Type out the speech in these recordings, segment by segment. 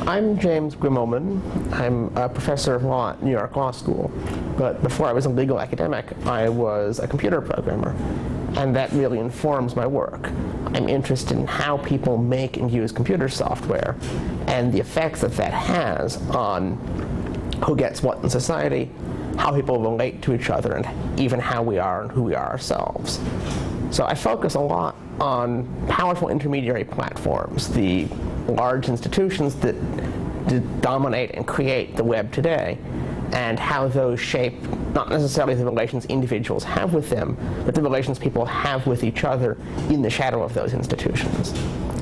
I'm James Grimmelmann. I'm a professor of law at New York Law School. But before I was a legal academic, I was a computer programmer. And that really informs my work. I'm interested in how people make and use computer software and the effects that that has on who gets what in society, how people relate to each other, and even how we are and who we are ourselves. So I focus a lot on powerful intermediary platforms, the large institutions that dominate and create the web today, and how those shape not necessarily the relations individuals have with them, but the relations people have with each other in the shadow of those institutions.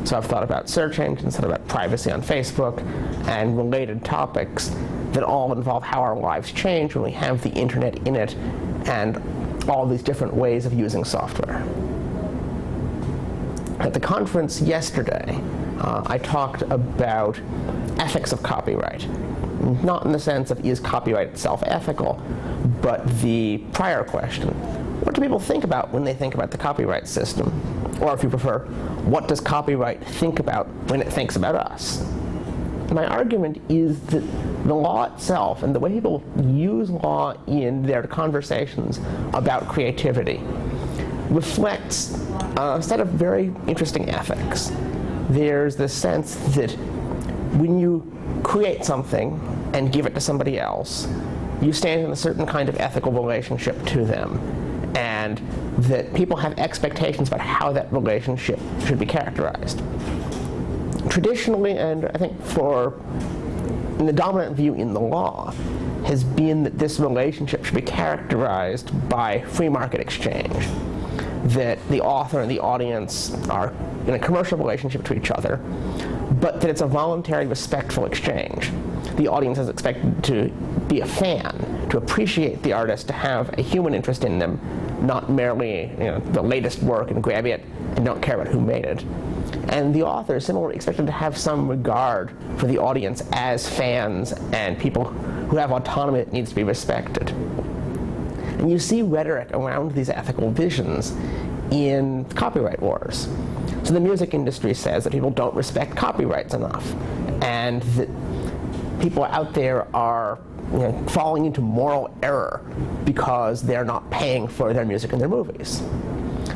So I've thought about search engines, thought about privacy on Facebook, and related topics that all involve how our lives change when we have the internet in it, and all these different ways of using software. At the conference yesterday, I talked about ethics of copyright. Not in the sense of is copyright itself ethical, but the prior question. What do people think about when they think about the copyright system? Or if you prefer, what does copyright think about when it thinks about us? My argument is that the law itself and the way people use law in their conversations about creativity reflects a set of very interesting ethics. There's this sense that when you create something and give it to somebody else, you stand in a certain kind of ethical relationship to them, and that people have expectations about how that relationship should be characterized. Traditionally, and I think the dominant view in the law, has been that this relationship should be characterized by free market exchange. That the author and the audience are in a commercial relationship to each other, but that it's a voluntary, respectful exchange. The audience is expected to be a fan, to appreciate the artist, to have a human interest in them, not merely the latest work and grab it and don't care about who made it. And the author is similarly expected to have some regard for the audience as fans and people who have autonomy that needs to be respected. And you see rhetoric around these ethical visions in copyright wars. So the music industry says that people don't respect copyrights enough, and that people out there are falling into moral error because they're not paying for their music and their movies.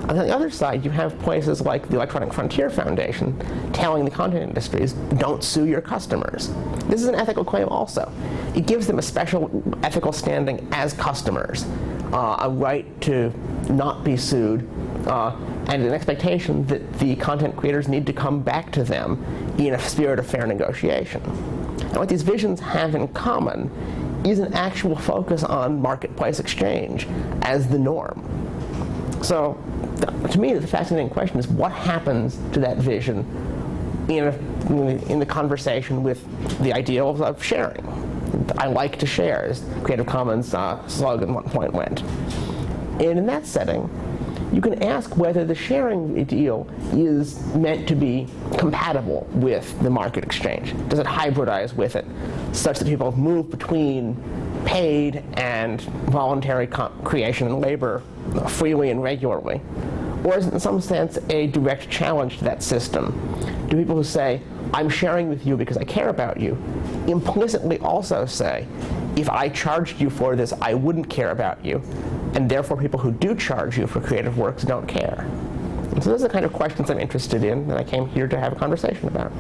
On the other side, you have places like the Electronic Frontier Foundation telling the content industries, don't sue your customers. This is an ethical claim also. It gives them a special ethical standing as customers, a right to not be sued, and an expectation that the content creators need to come back to them in a spirit of fair negotiation. And what these visions have in common is an actual focus on marketplace exchange as the norm. So, to me, the fascinating question is what happens to that vision in the conversation with the ideals of sharing. I like to share, as Creative Commons slogan at one point went. And in that setting, you can ask whether the sharing ideal is meant to be compatible with the market exchange. Does it hybridize with it, such that people move between paid and voluntary creation and labor freely and regularly? Or is it in some sense a direct challenge to that system? Do people who say, I'm sharing with you because I care about you, implicitly also say, if I charged you for this, I wouldn't care about you, and therefore people who do charge you for creative works don't care? And so those are the kind of questions I'm interested in, and I came here to have a conversation about.